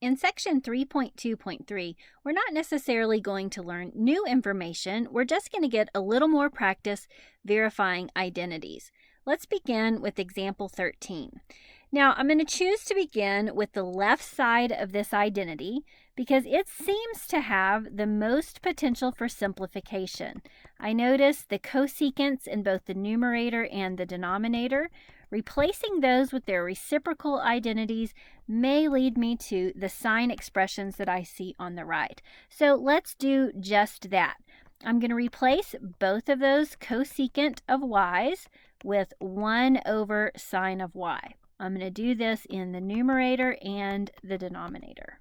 In section 3.2.3, we're not necessarily going to learn new information. We're just going to get a little more practice verifying identities. Let's begin with example 13. Now, I'm going to choose to begin with the left side of this identity because it seems to have the most potential for simplification. I notice the cosecants in both the numerator and the denominator. Replacing those with their reciprocal identities may lead me to the sign expressions that I see on the right. So let's do just that. I'm going to replace both of those cosecant of y's with 1 over sine of y. I'm going to do this in the numerator and the denominator.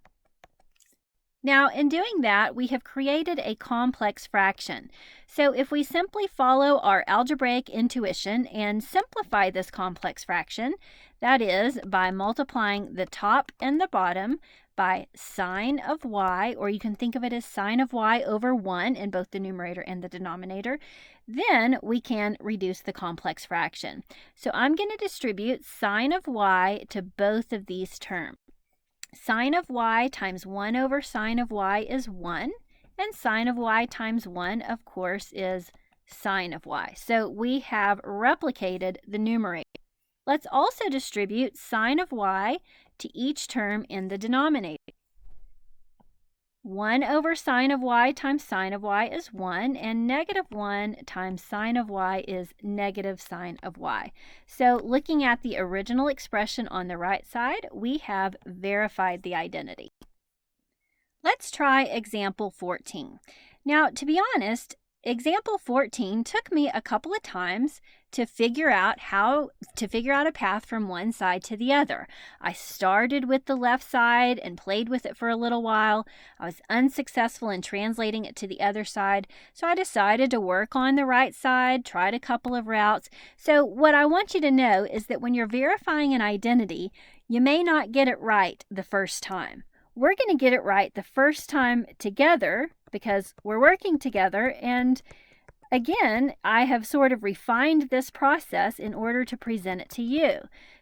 Now, in doing that, we have created a complex fraction. So if we simply follow our algebraic intuition and simplify this complex fraction, that is, by multiplying the top and the bottom by sine of y, or you can think of it as sine of y over 1 in both the numerator and the denominator, then we can reduce the complex fraction. So I'm going to distribute sine of y to both of these terms. Sine of y times 1 over sine of y is 1, and sine of y times 1, of course, is sine of y. So we have replicated the numerator. Let's also distribute sine of y to each term in the denominator. 1 over sine of y times sine of y is 1, and negative 1 times sine of y is negative sine of y. So looking at the original expression on the right side, we have verified the identity. Let's try example 14. Now, to be honest, example 14 took me a couple of times to figure out a path from one side to the other. I started with the left side and played with it for a little while. I was unsuccessful in translating it to the other side, so I decided to work on the right side, tried a couple of routes. So what I want you to know is that when you're verifying an identity, you may not get it right the first time. We're going to get it right the first time together because we're working together, and again, I have sort of refined this process in order to present it to you.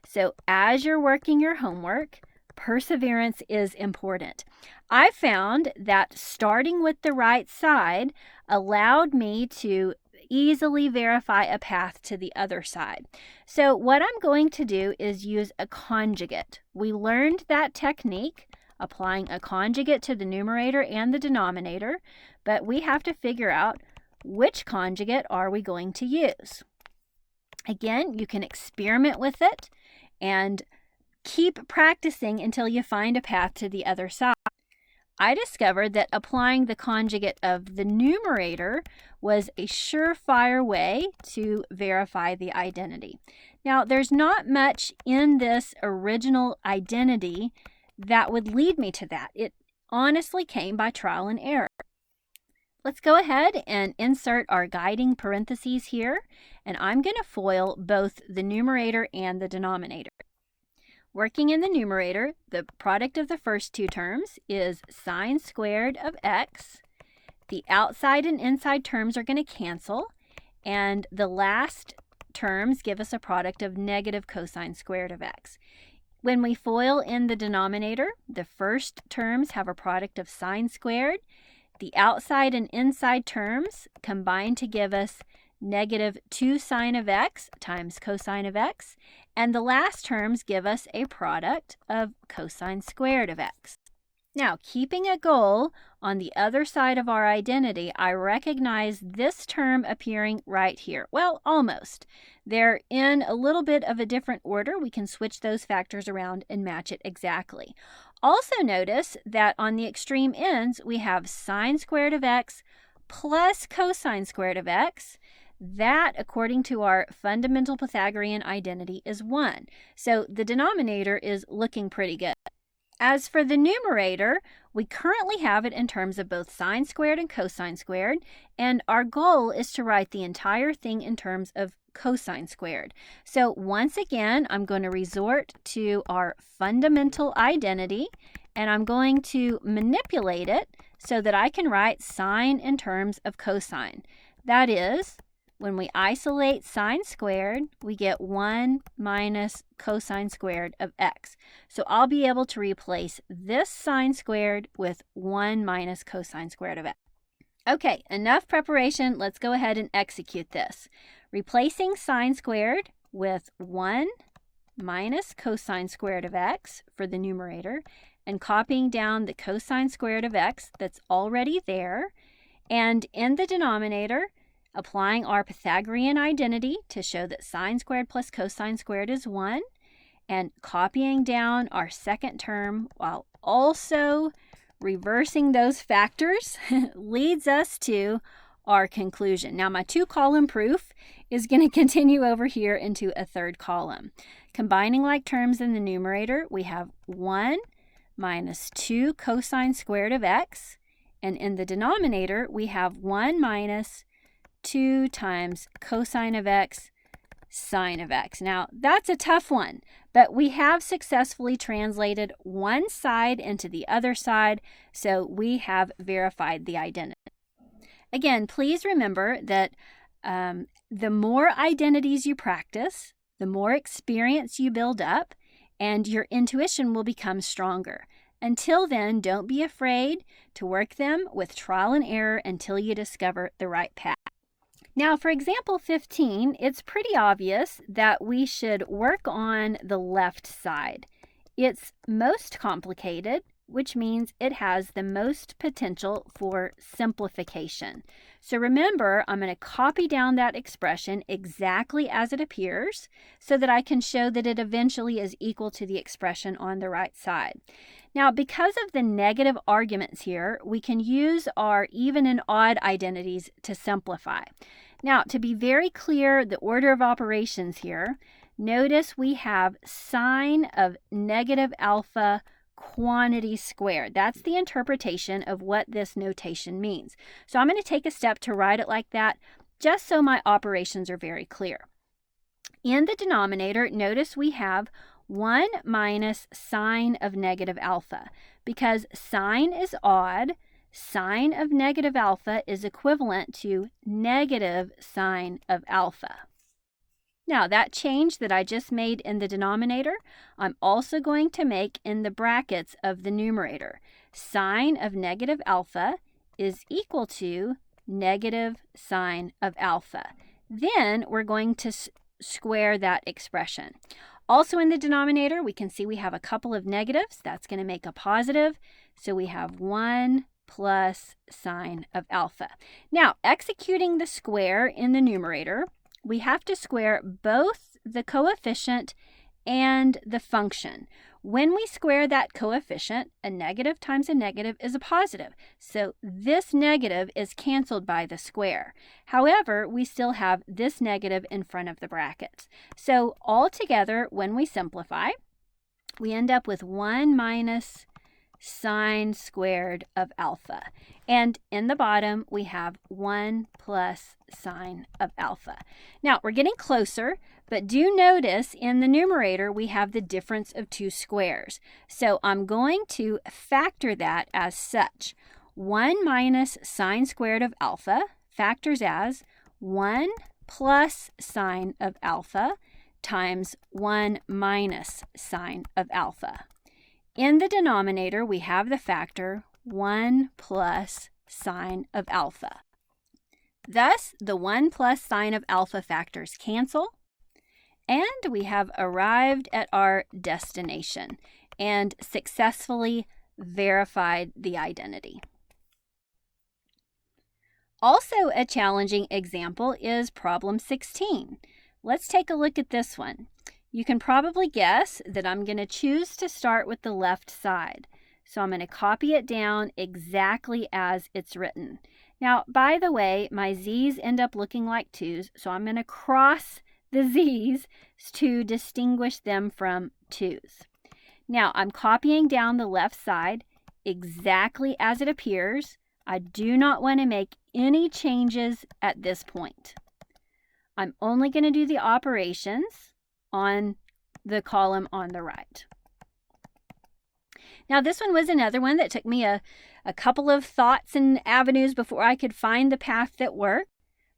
So as you're working your homework, perseverance is important. I found that starting with the right side allowed me to easily verify a path to the other side. So what I'm going to do is use a conjugate. We learned that technique, applying a conjugate to the numerator and the denominator, but we have to figure out which conjugate are we going to use. Again, you can experiment with it and keep practicing until you find a path to the other side. I discovered that applying the conjugate of the numerator was a surefire way to verify the identity. Now, there's not much in this original identity that would lead me to that. It honestly came by trial and error. Let's go ahead and insert our guiding parentheses here, and I'm going to FOIL both the numerator and the denominator. Working in the numerator, the product of the first two terms is sine squared of x. The outside and inside terms are going to cancel, and the last terms give us a product of negative cosine squared of x. When we FOIL in the denominator, the first terms have a product of sine squared. The outside and inside terms combine to give us negative 2 sine of x times cosine of x, and the last terms give us a product of cosine squared of x. Now, keeping a goal on the other side of our identity, I recognize this term appearing right here. Well, almost. They're in a little bit of a different order. We can switch those factors around and match it exactly. Also notice that on the extreme ends, we have sine squared of x plus cosine squared of x. That, according to our fundamental Pythagorean identity, is 1. So the denominator is looking pretty good. As for the numerator, we currently have it in terms of both sine squared and cosine squared, and our goal is to write the entire thing in terms of cosine squared. So once again, I'm going to resort to our fundamental identity, and I'm going to manipulate it so that I can write sine in terms of cosine. That is, When we isolate sine squared, we get 1 minus cosine squared of x. So I'll be able to replace this sine squared with 1 minus cosine squared of x. Okay, enough preparation. Let's go ahead and execute this. Replacing sine squared with 1 minus cosine squared of x for the numerator, and copying down the cosine squared of x that's already there. And in the denominator, applying our Pythagorean identity to show that sine squared plus cosine squared is 1, and copying down our second term while also reversing those factors leads us to our conclusion. Now my 2-column proof is going to continue over here into a third column. Combining like terms in the numerator, we have 1 minus 2 cosine squared of x, and in the denominator, we have 1 minus 2 times cosine of x sine of x. Now, that's a tough one, but we have successfully translated one side into the other side, so we have verified the identity. Again, please remember that the more identities you practice, the more experience you build up, and your intuition will become stronger. Until then, don't be afraid to work them with trial and error until you discover the right path. Now, for example 15, it's pretty obvious that we should work on the left side. It's most complicated, which means it has the most potential for simplification. So remember, I'm going to copy down that expression exactly as it appears so that I can show that it eventually is equal to the expression on the right side. Now, because of the negative arguments here, we can use our even and odd identities to simplify. Now, to be very clear, the order of operations here, notice we have sine of negative alpha quantity squared. That's the interpretation of what this notation means. So I'm going to take a step to write it like that, just so my operations are very clear. In the denominator, notice we have 1 minus sine of negative alpha. Because sine is odd, sine of negative alpha is equivalent to negative sine of alpha. Now, that change that I just made in the denominator, I'm also going to make in the brackets of the numerator. Sine of negative alpha is equal to negative sine of alpha. Then we're going to square that expression. Also in the denominator, we can see we have a couple of negatives. That's going to make a positive. So we have 1 plus sine of alpha. Now, executing the square in the numerator, we have to square both the coefficient and the function. When we square that coefficient, a negative times a negative is a positive. So this negative is canceled by the square. However, we still have this negative in front of the brackets. So altogether, when we simplify, we end up with 1 minus sine squared of alpha. And in the bottom, we have 1 plus sine of alpha. Now, we're getting closer, but do notice in the numerator, we have the difference of two squares. So I'm going to factor that as such. 1 minus sine squared of alpha factors as 1 plus sine of alpha times 1 minus sine of alpha. In the denominator, we have the factor 1 plus sine of alpha. Thus, the 1 plus sine of alpha factors cancel, and we have arrived at our destination and successfully verified the identity. Also, a challenging example is problem 16. Let's take a look at this one. You can probably guess that I'm going to choose to start with the left side. So I'm going to copy it down exactly as it's written. Now, by the way, my z's end up looking like 2's, so I'm going to cross the z's to distinguish them from 2's. Now, I'm copying down the left side exactly as it appears. I do not want to make any changes at this point. I'm only going to do the operations on the column on the right. Now, this one was another one that took me a couple of thoughts and avenues before I could find the path that worked.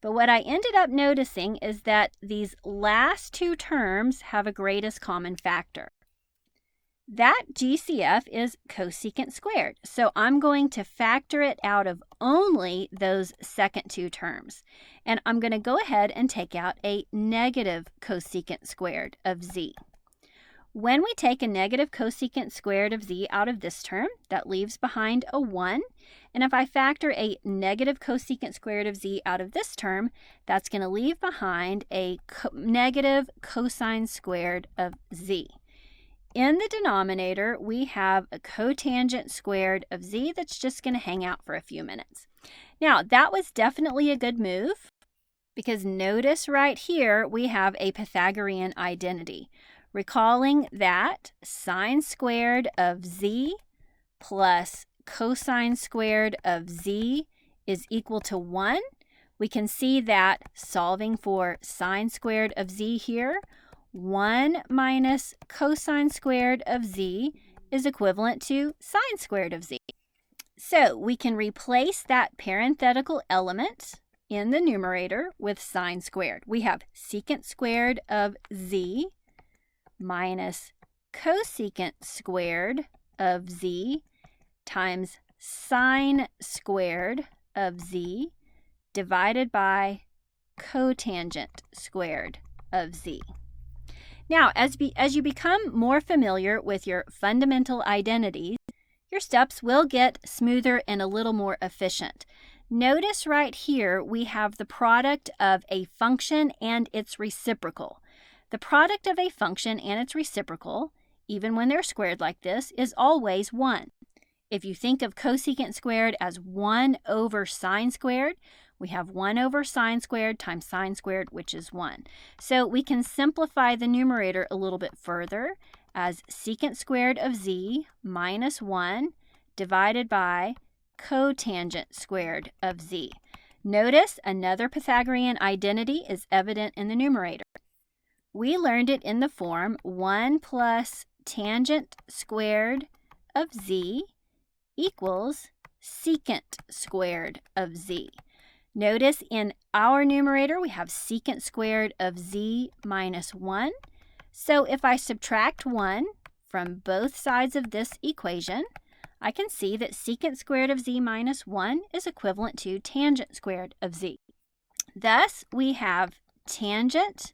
But what I ended up noticing is that these last two terms have a greatest common factor. That GCF is cosecant squared, so I'm going to factor it out of only those second two terms. And I'm going to go ahead and take out a negative cosecant squared of z. When we take a negative cosecant squared of z out of this term, that leaves behind a 1. And if I factor a negative cosecant squared of z out of this term, that's going to leave behind a negative cosine squared of z. In the denominator, we have a cotangent squared of z that's just going to hang out for a few minutes. Now, that was definitely a good move because notice right here we have a Pythagorean identity. Recalling that sine squared of z plus cosine squared of z is equal to 1, we can see that solving for sine squared of z here, 1 minus cosine squared of z is equivalent to sine squared of z. So we can replace that parenthetical element in the numerator with sine squared. We have secant squared of z minus cosecant squared of z times sine squared of z divided by cotangent squared of z. Now, as you become more familiar with your fundamental identities, your steps will get smoother and a little more efficient. Notice right here we have the product of a function and its reciprocal. The product of a function and its reciprocal, even when they're squared like this, is always 1. If you think of cosecant squared as 1 over sine squared, we have 1 over sine squared times sine squared, which is 1. So we can simplify the numerator a little bit further as secant squared of z minus 1 divided by cotangent squared of z. Notice another Pythagorean identity is evident in the numerator. We learned it in the form 1 plus tangent squared of z equals secant squared of z. Notice in our numerator we have secant squared of z minus 1. So if I subtract 1 from both sides of this equation, I can see that secant squared of z minus 1 is equivalent to tangent squared of z. Thus, we have tangent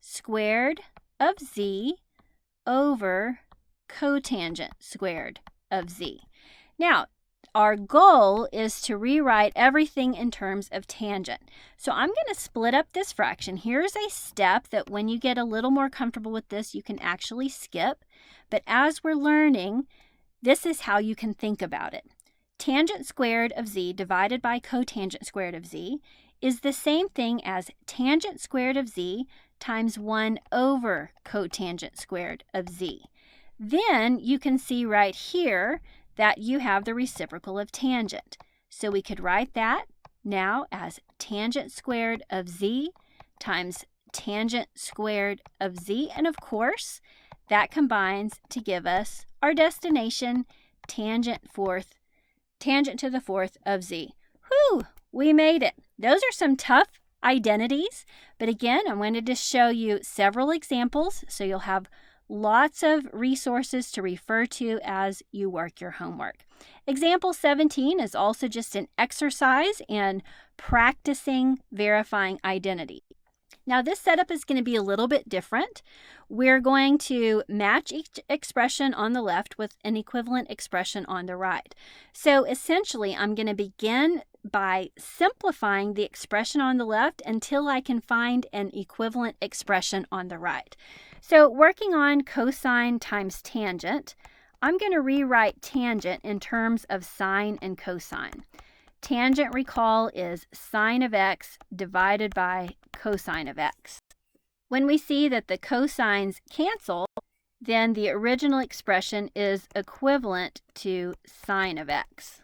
squared of z over cotangent squared of z. Now, our goal is to rewrite everything in terms of tangent. So I'm going to split up this fraction. Here's a step that when you get a little more comfortable with this, you can actually skip. But as we're learning, this is how you can think about it. Tangent squared of z divided by cotangent squared of z is the same thing as tangent squared of z times 1 over cotangent squared of z. Then you can see right here that you have the reciprocal of tangent. So we could write that now as tangent squared of z times tangent squared of z. And of course, that combines to give us our destination, tangent to the fourth of z. Whew, we made it. Those are some tough identities, but again, I wanted to show you several examples so you'll have lots of resources to refer to as you work your homework. Example 17 is also just an exercise in practicing verifying identity. Now this setup is going to be a little bit different. We're going to match each expression on the left with an equivalent expression on the right. So essentially, I'm going to begin by simplifying the expression on the left until I can find an equivalent expression on the right. So working on cosine times tangent, I'm going to rewrite tangent in terms of sine and cosine. Tangent, recall, is sine of x divided by cosine of x. When we see that the cosines cancel, then the original expression is equivalent to sine of x.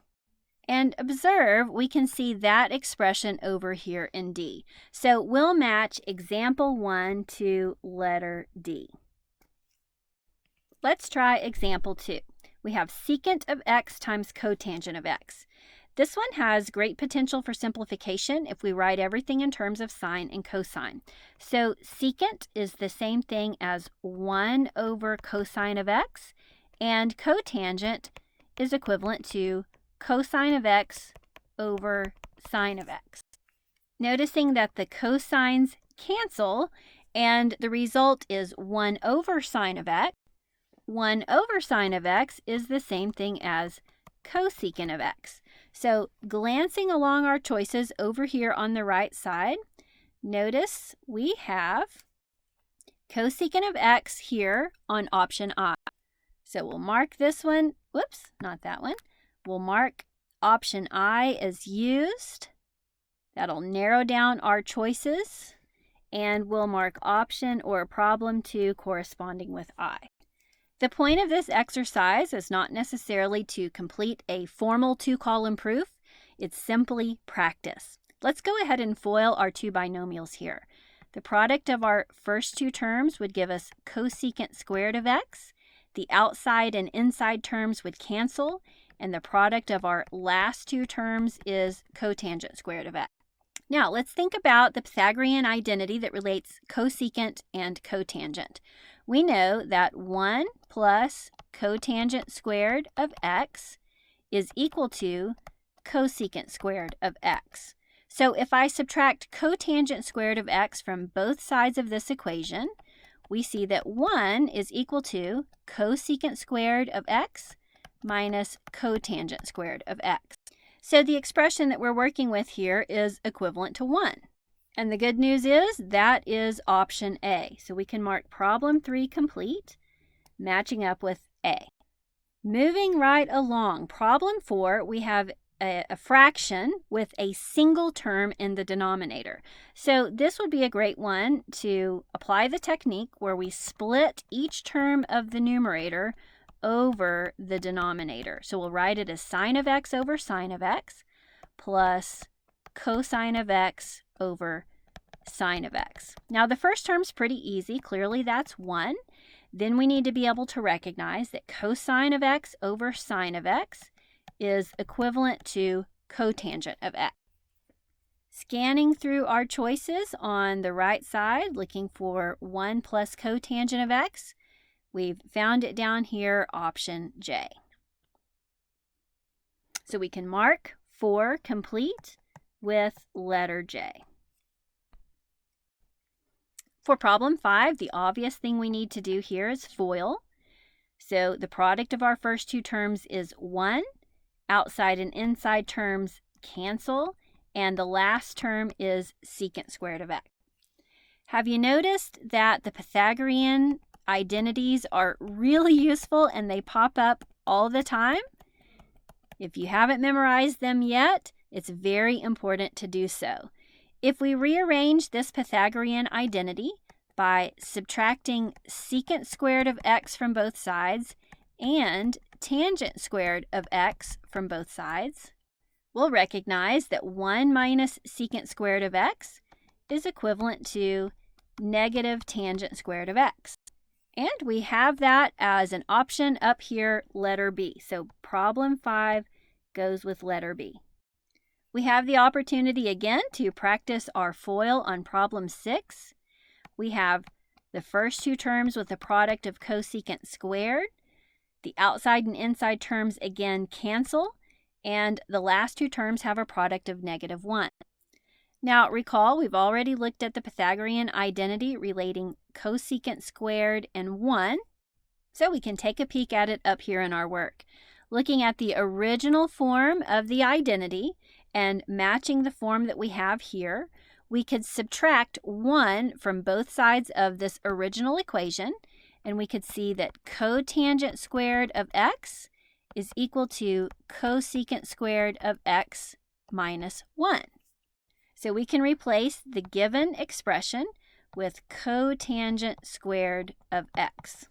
And observe, we can see that expression over here in D. So we'll match example 1 to letter D. Let's try example 2. We have secant of x times cotangent of x. This one has great potential for simplification if we write everything in terms of sine and cosine. So secant is the same thing as 1 over cosine of x, and cotangent is equivalent to cosine of x over sine of x. Noticing that the cosines cancel, and the result is 1 over sine of x. 1 over sine of x is the same thing as cosecant of x. So glancing along our choices over here on the right side, notice we have cosecant of x here on option I. So we'll mark this one, whoops, not that one. We'll mark option I as used. That'll narrow down our choices, and we'll mark option or problem 2 corresponding with I. The point of this exercise is not necessarily to complete a formal 2-column proof. It's simply practice. Let's go ahead and FOIL our 2 binomials here. The product of our first 2 terms would give us cosecant squared of x. The outside and inside terms would cancel, and the product of our last 2 terms is cotangent squared of x. Now, let's think about the Pythagorean identity that relates cosecant and cotangent. We know that 1 plus cotangent squared of x is equal to cosecant squared of x. So if I subtract cotangent squared of x from both sides of this equation, we see that 1 is equal to cosecant squared of x minus cotangent squared of x. So the expression that we're working with here is equivalent to 1. And the good news is that is option A. So we can mark problem 3 complete, matching up with A. Moving right along, problem 4, we have a fraction with a single term in the denominator. So this would be a great one to apply the technique where we split each term of the numerator over the denominator. So we'll write it as sine of x over sine of x plus cosine of x over sine of x. Now the first term's pretty easy. Clearly that's 1. Then we need to be able to recognize that cosine of x over sine of x is equivalent to cotangent of x. Scanning through our choices on the right side, looking for 1 plus cotangent of x, we've found it down here, option J. So we can mark 4 complete with letter J. For problem 5, the obvious thing we need to do here is FOIL. So the product of our first 2 terms is 1. Outside and inside terms cancel, and the last term is secant squared of x. Have you noticed that the Pythagorean identities are really useful and they pop up all the time? If you haven't memorized them yet, it's very important to do so. If we rearrange this Pythagorean identity by subtracting secant squared of x from both sides and tangent squared of x from both sides, we'll recognize that 1 minus secant squared of x is equivalent to negative tangent squared of x. And we have that as an option up here, letter B. So problem 5 goes with letter B. We have the opportunity again to practice our FOIL on problem 6. We have the first 2 terms with the product of cosecant squared. The outside and inside terms again cancel, and the last 2 terms have a product of negative 1. Now recall, we've already looked at the Pythagorean identity relating cosecant squared and 1, so we can take a peek at it up here in our work. Looking at the original form of the identity and matching the form that we have here, we could subtract 1 from both sides of this original equation, and we could see that cotangent squared of x is equal to cosecant squared of x minus 1. So we can replace the given expression with cotangent squared of x.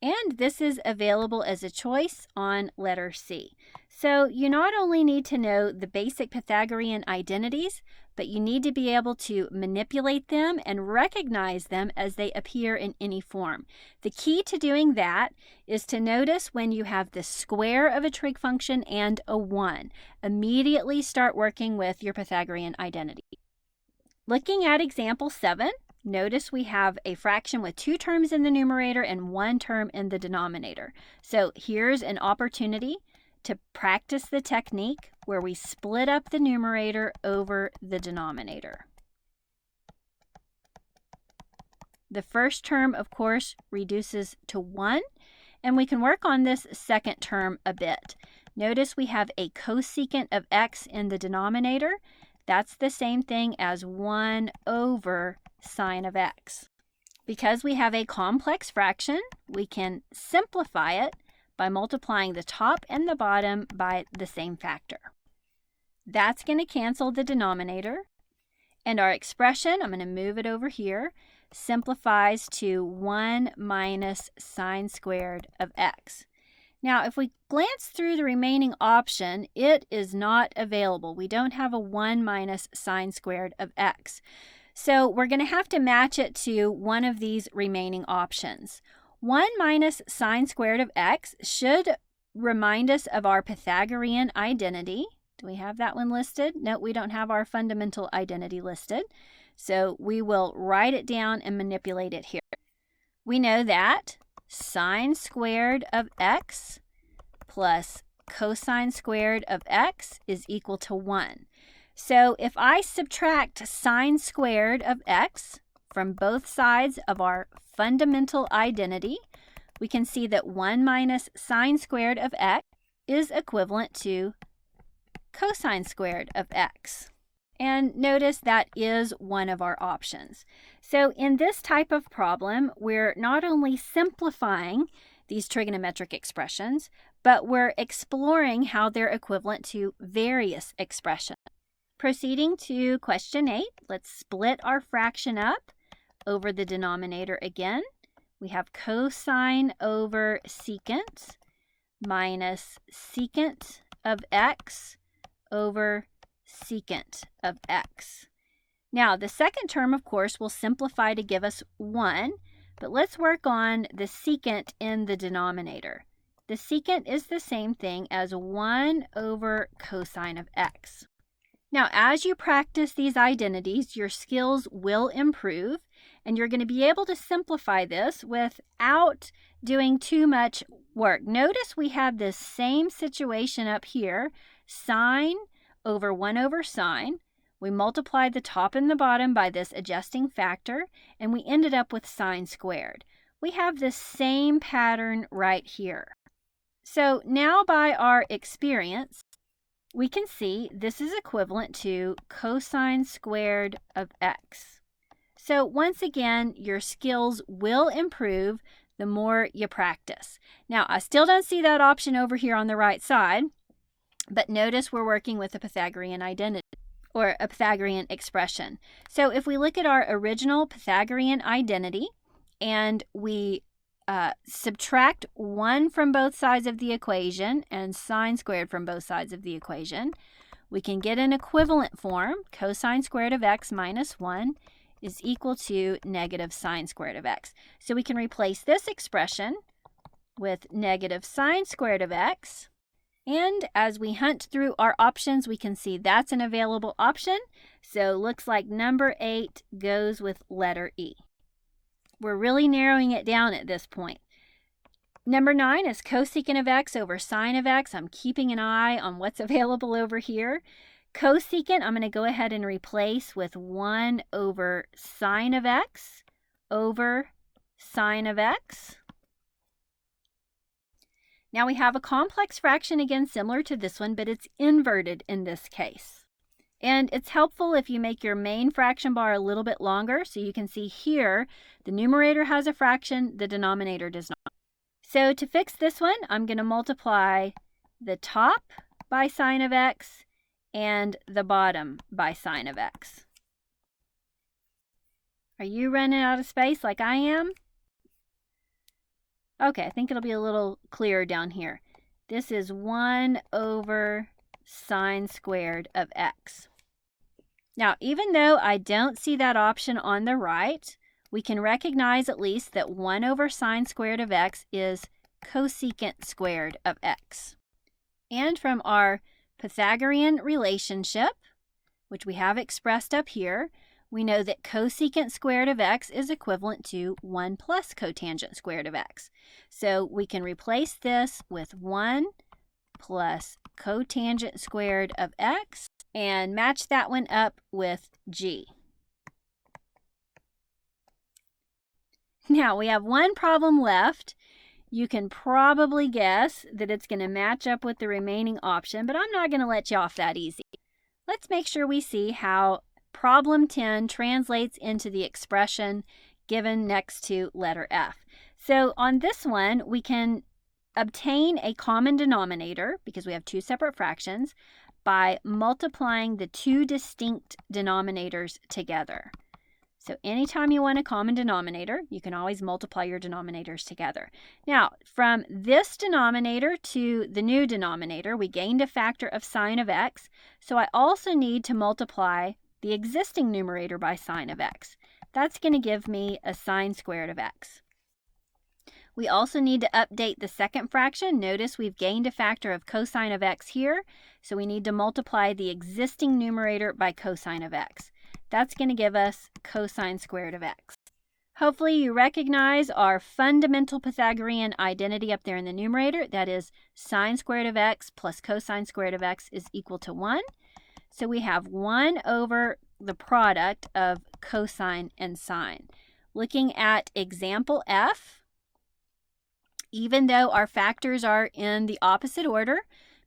And this is available as a choice on letter C. So you not only need to know the basic Pythagorean identities, but you need to be able to manipulate them and recognize them as they appear in any form. The key to doing that is to notice when you have the square of a trig function and a 1. Immediately start working with your Pythagorean identity. Looking at example 7, notice we have a fraction with 2 terms in the numerator and 1 term in the denominator. So here's an opportunity to practice the technique where we split up the numerator over the denominator. The first term, of course, reduces to 1, and we can work on this second term a bit. Notice we have a cosecant of x in the denominator. That's the same thing as 1 over sine of x. Because we have a complex fraction, we can simplify it by multiplying the top and the bottom by the same factor. That's going to cancel the denominator, and our expression, I'm going to move it over here, simplifies to 1 minus sine squared of x. Now, if we glance through the remaining option, it is not available. We don't have a 1 minus sine squared of x. So we're going to have to match it to one of these remaining options. 1 minus sine squared of x should remind us of our Pythagorean identity. Do we have that one listed? No, we don't have our fundamental identity listed. So we will write it down and manipulate it here. We know that sine squared of x plus cosine squared of x is equal to 1. So if I subtract sine squared of x from both sides of our fundamental identity, we can see that 1 minus sine squared of x is equivalent to cosine squared of x. And notice that is one of our options. So in this type of problem, we're not only simplifying these trigonometric expressions, but we're exploring how they're equivalent to various expressions. Proceeding to question 8, let's split our fraction up over the denominator again. We have cosine over secant minus secant of x over secant of x. Now, the second term, of course, will simplify to give us 1, but let's work on the secant in the denominator. The secant is the same thing as 1 over cosine of x. Now, as you practice these identities, your skills will improve, and you're going to be able to simplify this without doing too much work. Notice we have this same situation up here, sine over 1 over sine. We multiplied the top and the bottom by this adjusting factor, and we ended up with sine squared. We have the same pattern right here. So now by our experience, we can see this is equivalent to cosine squared of x. So once again, your skills will improve the more you practice. Now, I still don't see that option over here on the right side, but notice we're working with a Pythagorean identity, or a Pythagorean expression. So if we look at our original Pythagorean identity and we subtract 1 from both sides of the equation and sine squared from both sides of the equation, we can get an equivalent form. Cosine squared of x minus 1 is equal to negative sine squared of x. So we can replace this expression with negative sine squared of x. And as we hunt through our options, we can see that's an available option. So looks like number 8 goes with letter E. We're really narrowing it down at this point. Number 9 is cosecant of x over sine of x. I'm keeping an eye on what's available over here. Cosecant, I'm going to go ahead and replace with 1 over sine of x over sine of x. Now we have a complex fraction again similar to this one, but it's inverted in this case. And it's helpful if you make your main fraction bar a little bit longer, so you can see here the numerator has a fraction, the denominator does not. So to fix this one, I'm going to multiply the top by sine of x and the bottom by sine of x. Are you running out of space like I am? Okay, I think it'll be a little clearer down here. This is 1 over sine squared of x. Now, even though I don't see that option on the right, we can recognize at least that 1 over sine squared of x is cosecant squared of x. And from our Pythagorean relationship, which we have expressed up here, we know that cosecant squared of x is equivalent to 1 plus cotangent squared of x. So we can replace this with 1 plus cotangent squared of x and match that one up with g. Now we have one problem left. You can probably guess that it's going to match up with the remaining option, but I'm not going to let you off that easy. Let's make sure we see how problem 10 translates into the expression given next to letter F. So on this one, we can obtain a common denominator, because we have two separate fractions, by multiplying the two distinct denominators together. So anytime you want a common denominator, you can always multiply your denominators together. Now, from this denominator to the new denominator, we gained a factor of sine of x. So I also need to multiply the existing numerator by sine of x. That's going to give me a sine squared of x. We also need to update the second fraction. Notice we've gained a factor of cosine of x here. So we need to multiply the existing numerator by cosine of x. That's going to give us cosine squared of x. Hopefully you recognize our fundamental Pythagorean identity up there in the numerator. That is sine squared of x plus cosine squared of x is equal to 1. So we have 1 over the product of cosine and sine. Looking at example F, even though our factors are in the opposite order,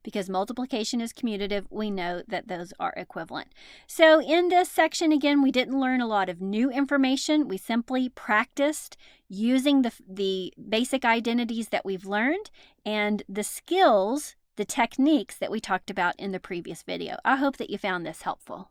because multiplication is commutative, we know that those are equivalent. So in this section, again, we didn't learn a lot of new information. We simply practiced using the basic identities that we've learned and the skills, the techniques that we talked about in the previous video. I hope that you found this helpful.